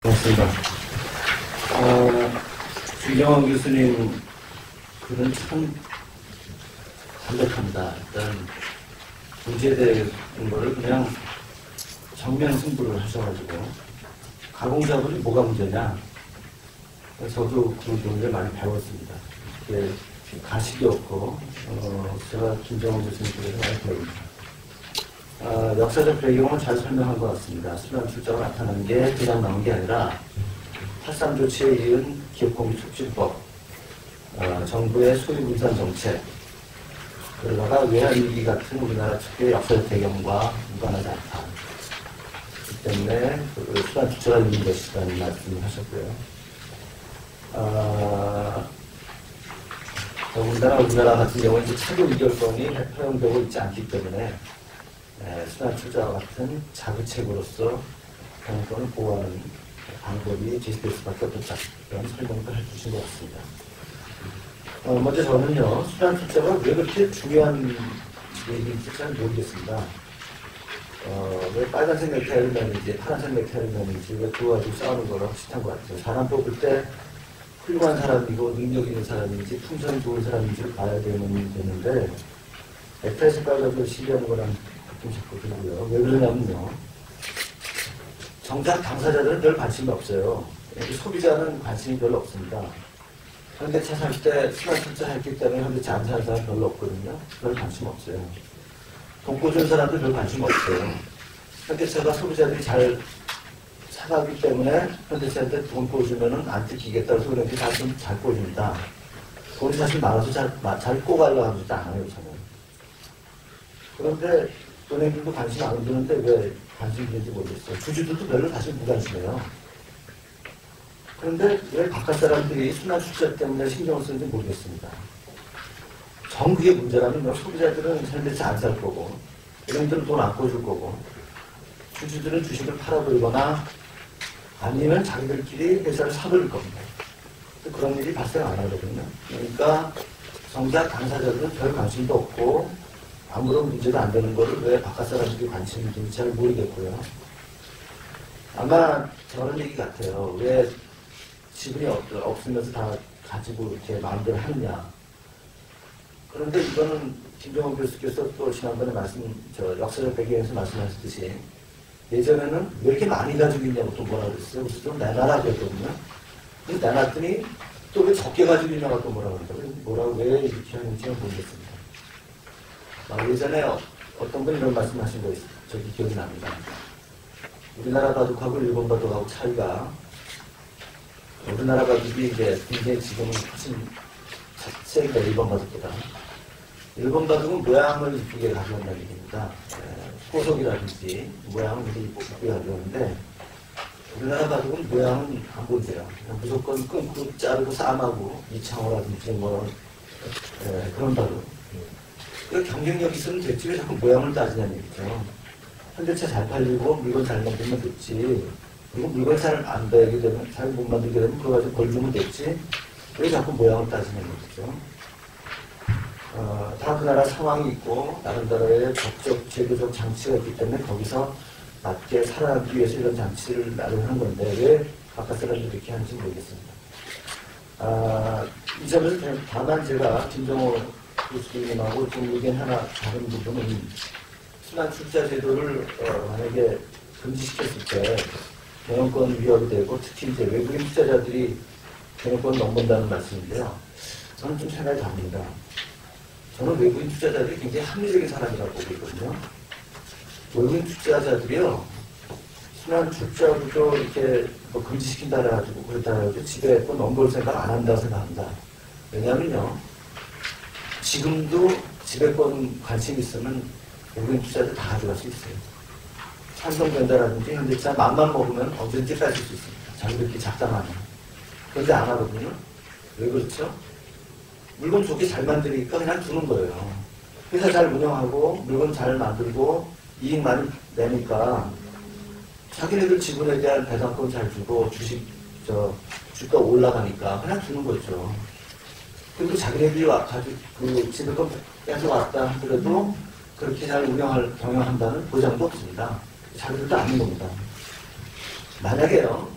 고맙습니다. 김정원 교수님 글은 참 담백합니다. 일단 문제에 대한 거를 그냥 정면 승부를 하셔가지고 가공자분이 뭐가 문제냐. 저도 그 문제를 많이 배웠습니다. 이게 가식이 없고 제가 김정원 교수님 글에서 많이 배웁니다. 역사적 배경은 잘 설명한 것 같습니다. 수련 출자가 나타난 게 그냥 나온 게 아니라 8.3 조치에 이은 기업공유 촉진법, 정부의 소유분산 정책, 그러다가 외환위기 같은 우리나라 특유의 역사적 배경과 무관하지 않다. 그렇기 때문에 수련 출자가 있는 것이라는 말씀을 하셨고요. 더군다나 우리나라 같은 경우는 이제 차교 의결권이 허용되고 있지 않기 때문에 수단 출자와 같은 자구책으로서 경영권을 보호하는 방법이 제시될 수밖에 없다. 그런 설명도 해주신 것 같습니다. 먼저 저는요, 수단 출자가 왜 그렇게 중요한 얘기인지 잘 모르겠습니다. 왜 빨간색 넥타이를 매는지 파란색 넥타이를 매는지 왜 그거 가지고 싸우는 거랑 비슷한 것 같아요. 사람 뽑을 때 훌륭한 사람이고 능력 있는 사람인지 품성이 좋은 사람인지를 봐야 되는데 넥타이 색깔 가지고 시비하는 거랑 자꾸 들고요. 왜 그러냐면요. 정작 당사자들은 별 관심이 없어요. 소비자는 관심이 별로 없습니다. 현대차 살 때 수단 출자했기 때문에 현대차 안 사는 사람 별로 없거든요. 별 관심 없어요. 돈 꿔준 사람도 별 관심 없어요. 현대차가 소비자들이 잘 사가기 때문에 현대차한테 돈 꿔주면은 안 뜯기겠다고 소리한테 잘 꿔줍니다. 돈이 사실 많아서 잘 꿔가려고 하지도 않아요, 저는. 그런데 은행들도 관심 안 드는데 왜 관심 있는지 모르겠어요. 주주들도 별로 사실 무관심해요. 그런데 왜 바깥 사람들이 순환 출자 때문에 신경을 쓰는지 모르겠습니다. 정 그게 문제라면 소비자들은 현대차 안 살 거고 은행들은 돈 안 꿔줄 거고 주주들은 주식을 팔아버리거나 아니면 자기들끼리 회사를 사버릴 겁니다. 그런 일이 발생 안 하거든요. 그러니까 정작 당사자들은 별 관심도 없고 아무런 문제가 안 되는 거를 왜 바깥 사람들이 관심이 있는지 잘 모르겠고요. 아마 저런 얘기 같아요. 왜 지분이 없으면서 다 가지고 이렇게 마음대로 하느냐. 그런데 이거는 김정원 교수께서 또 지난번에 역사적 배경에서 말씀하셨듯이 예전에는 왜 이렇게 많이 가지고 있냐고 또 뭐라 그랬어요. 그래서 좀 내놔라 그랬거든요. 근데 내놨더니 또 왜 적게 가지고 있냐고 또 뭐라 그러더라고요. 뭐라고 왜 이렇게 하는지는 모르겠습니다. 예전에 어떤 분이 이런 말씀하신 거 저기 기억이 납니다. 우리나라 바둑하고 일본 바둑하고 차이가 우리나라 바둑이 이제 굉장히 지금은 훨씬 자체가 일본 바둑보다 일본 바둑은 모양을 이쁘게 가져온다는 얘기입니다. 호석이라든지 모양을 되게 이쁘게 가져오는데 우리나라 바둑은 모양은 안 보이세요. 무조건 끊고 자르고 싸움하고 이창호라든지 그런 바둑. 경쟁력이 있으면 됐지 왜 자꾸 모양을 따지냐는 얘기죠. 현대차 잘 팔리고 물건 잘 만들면 됐지. 그리고 물건 잘 안 되게 되면 잘 못 만들게 되면 그거 가지고 벌 주면 됐지. 왜 자꾸 모양을 따지냐는 얘기죠. 다 그 나라 상황이 있고 나름대로의 법적 제도적 장치가 있기 때문에 거기서 맞게 살아가기 위해서 이런 장치를 마련하는 건데 왜 바깥 사람들이 이렇게 하는지 모르겠습니다. 이 점에서 다만 제가 김정호 교수님하고 좀 의견 하나 다른 부분은 순환 출자 제도를 만약에 금지시켰을 때 경영권 위협이 되고 특히 이제 외국인 투자자들이 경영권을 넘본다는 말씀인데요. 저는 좀 생각이 다릅니다. 저는 외국인 투자자들이 굉장히 합리적인 사람이라고 보고 있거든요. 외국인 투자자들이요. 순환 출자부터 이렇게 금지시킨다 해가지고 그랬다 해가지고 집에 또 넘볼 생각 안 한다고 생각합니다. 왜냐면요. 지금도 지배권 관심 있으면 외국인 투자들 다 가져갈 수 있어요. 삼성전자라든지 현대차 맘만 먹으면 언제든지 뺏을 수 있습니다. 자기들끼리 작당하면. 그런데 안 하거든요. 왜 그렇죠? 물건 좋게 잘 만드니까 그냥 주는 거예요. 회사 잘 운영하고 물건 잘 만들고 이익 많이 내니까 자기네들 지분에 대한 배당권 잘 주고 주가 올라가니까 그냥 주는 거죠. 그리고 자기네들이 가지고 그 지배권 뺏어왔다 하더라도 그렇게 잘 경영한다는 보장도 없습니다. 자기들도 아닌 겁니다. 만약에요,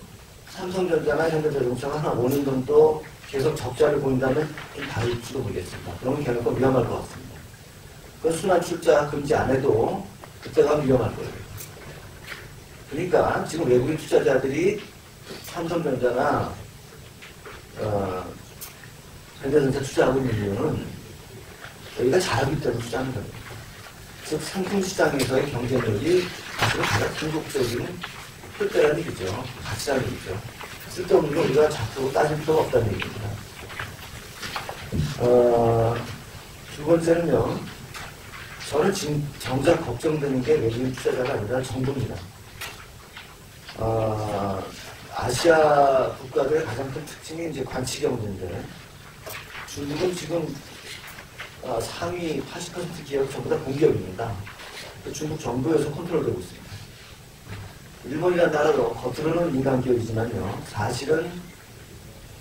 삼성전자나 현대자동차가 한 5년 정도 계속 적자를 보인다면 좀 다를지도 모르겠습니다. 그러면 결국 위험할 것 같습니다. 그건 순환 출자 금지 안 해도 그때가 위험할 거예요. 그러니까 지금 외국인 투자자들이 삼성전자나 현대전자 투자하고 있는 이유는 여기가 잘하기 때문에 투자하는 겁니다. 즉 상품시장에서의 경쟁력이 사실은 가장 궁극적인 표대라는 얘기죠. 가치라는 얘기죠. 쓸데없는 거 우리가 자꾸 따질 필요가 없다는 얘기입니다. 두 번째는요. 저는 지금 정작 걱정되는 게 외국인 투자자가 아니라 정부입니다. 아시아 국가들의 가장 큰 특징이 이제 관치 경제인데 중국은 지금 상위 80% 기업 전부 다 공기업입니다. 중국 정부에서 컨트롤되고 있습니다. 일본이라는 나라도 겉으로는 민간 기업이지만요. 사실은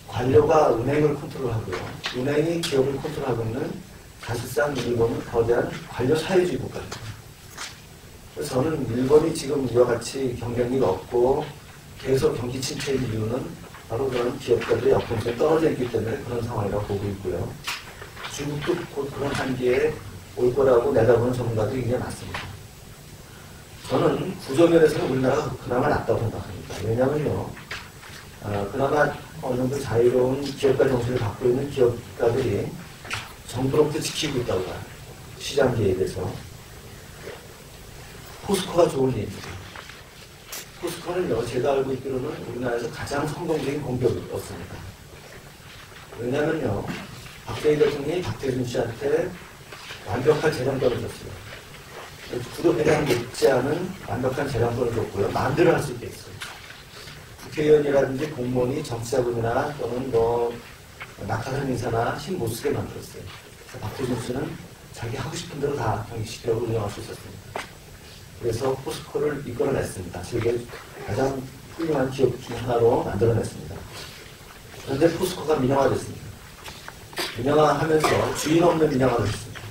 관료가 은행을 컨트롤하고요. 은행이 기업을 컨트롤하고 있는 사실상 일본은 거대한 관료 사회주의 국가입니다. 그래서 저는 일본이 지금 이와 같이 경쟁력이 없고 계속 경기 침체인 이유는 바로 그런 기업가들의 역동성이 떨어져 있기 때문에 그런 상황이라고 보고 있고요. 중국도 곧 그런 한계에 올 거라고 내다보는 전문가들이 굉장히 많습니다. 저는 구조면에서는 우리나라가 그나마 낫다고 생각합니다. 왜냐하면요. 그나마 어느 정도 자유로운 기업가 정신을 갖고 있는 기업가들이 정부로부터 지키고 있다고 봐요. 시장 개입에서. 포스코가 좋은 예입니다. 포스코는요, 제가 알고 있기로는 우리나라에서 가장 성공적인 공기업이었습니다. 왜냐면요, 박대희 대통령이 박대준 씨한테 완벽한 재량권을 줬어요. 구도 배당 못지 않은 완벽한 재량권을 줬고요. 마음대로 할 수 있게 했어요. 국회의원이라든지 공무원이 정치자금이나 또는 낙하산 인사나 힘 못 쓰게 만들었어요. 그래서 박대준 씨는 자기 하고 싶은 대로 다 경기시켜서 운영할 수 있었습니다. 그래서 포스코를 이끌어냈습니다. 세계 가장 훌륭한 기업 중 하나로 만들어냈습니다. 그런데 포스코가 민영화됐습니다. 민영화하면서 주인 없는 민영화를 했습니다.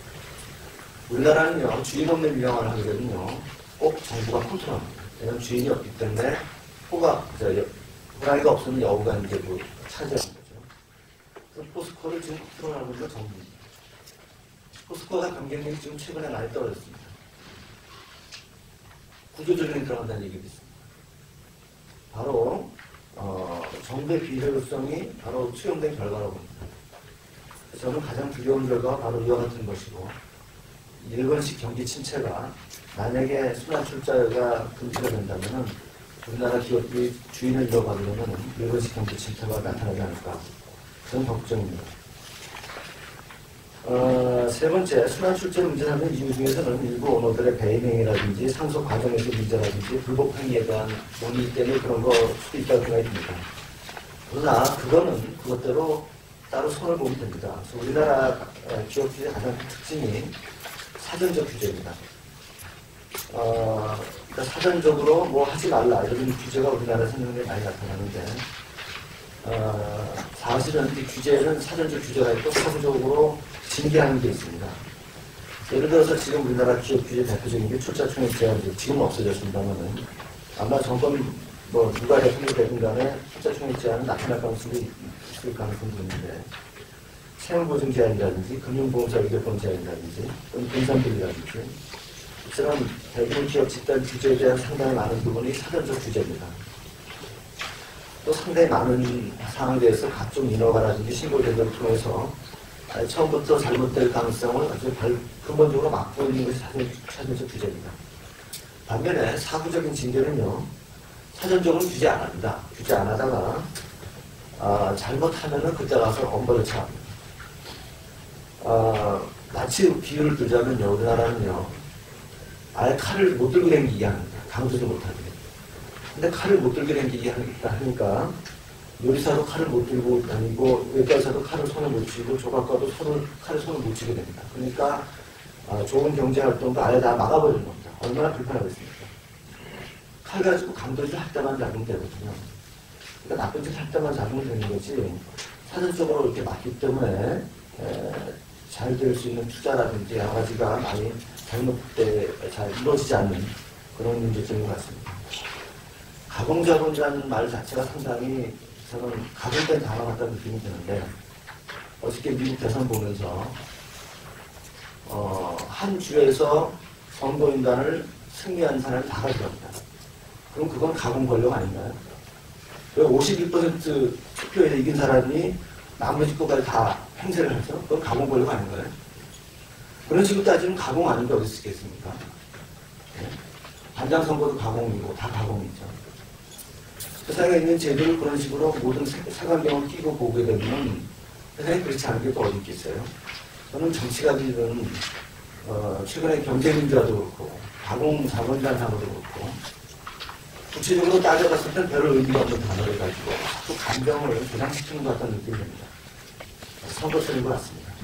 우리나라는요, 주인 없는 민영화를 하게 되면요, 꼭 정부가 컨트롤합니다. 왜냐하면 주인이 없기 때문에 호랑이가 없으면 여우가 이제 차지하는 거죠. 그래서 포스코를 지금 컨트롤하고 있는 정부입니다. 포스코가 경쟁력이 지금 최근에 많이 떨어졌습니다. 구조조정이 들어간다는 얘기도 있습니다. 바로 정부의 비효율성이 바로 수용된 결과라고 봅니다. 저는 가장 두려운 결과가 바로 이와 같은 것이고 일본식 경기 침체가 만약에 순환 출자가 금지가 된다면 우리나라 기업이 주인을 잃어가게 되면 일본식 경기 침체가 나타나지 않을까 그런 걱정입니다. 세 번째, 순환 출제 문제라는 이유 중에서는 일부 언어들의 배임행위라든지 상속 과정에서 문제라든지 불법 행위에 대한 논의 때문에 그런 거 수도 있다고 생각이 듭니다. 그러나 그거는 그것대로 따로 손을 보면 됩니다. 그래서 우리나라 기업 규제의 가장 큰 특징이 사전적 규제입니다. 그러니까 사전적으로 뭐 하지 말라 이런 규제가 우리나라에서 굉장히 많이 나타나는데 사실은 이 규제는 사전적 규제가 있고 사후적으로 징계하는 게 있습니다. 예를 들어서 지금 우리나라 기업 규제 대표적인 게 출자총액 제한제 지금은 없어졌습니다만은 아마 정권 누가 대통령이 되든 간에 출자총액 제한은 나타날 가능성이 있을 가능성도 있는데 채용보증 제한이라든지 금융보험사 의결권 제한이라든지 또는 분산비리라든지 이처럼 대부분 기업 집단 규제에 대한 상당히 많은 부분이 사전적 규제입니다. 또 상당히 많은 사항에 대해서 각종 인허가라든지 신고 제도를 통해서 처음부터 잘못될 가능성을 아주 근본적으로 막고 있는 것이 사전적 규제입니다. 반면에 사후적인 징계는요, 사전적으로 규제 안 합니다. 규제 안 하다가 잘못하면은 그때 가서 엄벌을 처합니다. 마치 비유를 들자면요, 우리나라는요, 아예 칼을 못 들고 다니기 합니다. 강조도 못하게. 근데 칼을 못 들고 다니기 하니까 요리사도 칼을 못 들고 다니고 외과의사도 칼을 손에 못 쥐고 조각가도 칼을 손에 못 쥐게 됩니다. 그러니까 좋은 경제활동도 아예 다 막아버리는 겁니다. 얼마나 불편하겠습니까? 칼 가지고 강도질 할 때만 잡으면 되거든요. 그러니까 나쁜 짓 할 때만 잡으면 되는 거지 사전적으로 이렇게 막기 때문에 잘 될 수 있는 투자라든지 여러 가지가 많이 잘 이루어지지 않는 그런 문제점인 것 같습니다. 가공자본이라는 말 자체가 상당히 저는 가공된 단어 같다는 느낌이 드는데 어저께 미국 대선 보면서 한 주에서 선거인단을 승리한 사람이 다 가져갑니다. 그럼 그건 가공 권력 아닌가요? 왜 51% 투표에서 이긴 사람이 나머지 것까지 다 행세를 하죠? 그건 가공 권력 아닌가요? 그런 식으로 따지면 가공 아닌 게 어디 있겠습니까? 네. 반장 선거도 가공이고 다 가공이죠. 세상에 있는 제도를 그런 식으로 모든 색안경을 끼고 보게 되면 세상에 그렇지 않은 게 또 어디 있겠어요? 저는 정치가들은 최근에 경제민주화도 그렇고 가공 자본이라는 단어도 그렇고 구체적으로 따져봤을 땐 별로 의미가 없는 단어를 가지고 또 감정을 교상시키는 것 같다는 느낌이 듭니다. 선거 쓰는 것 같습니다.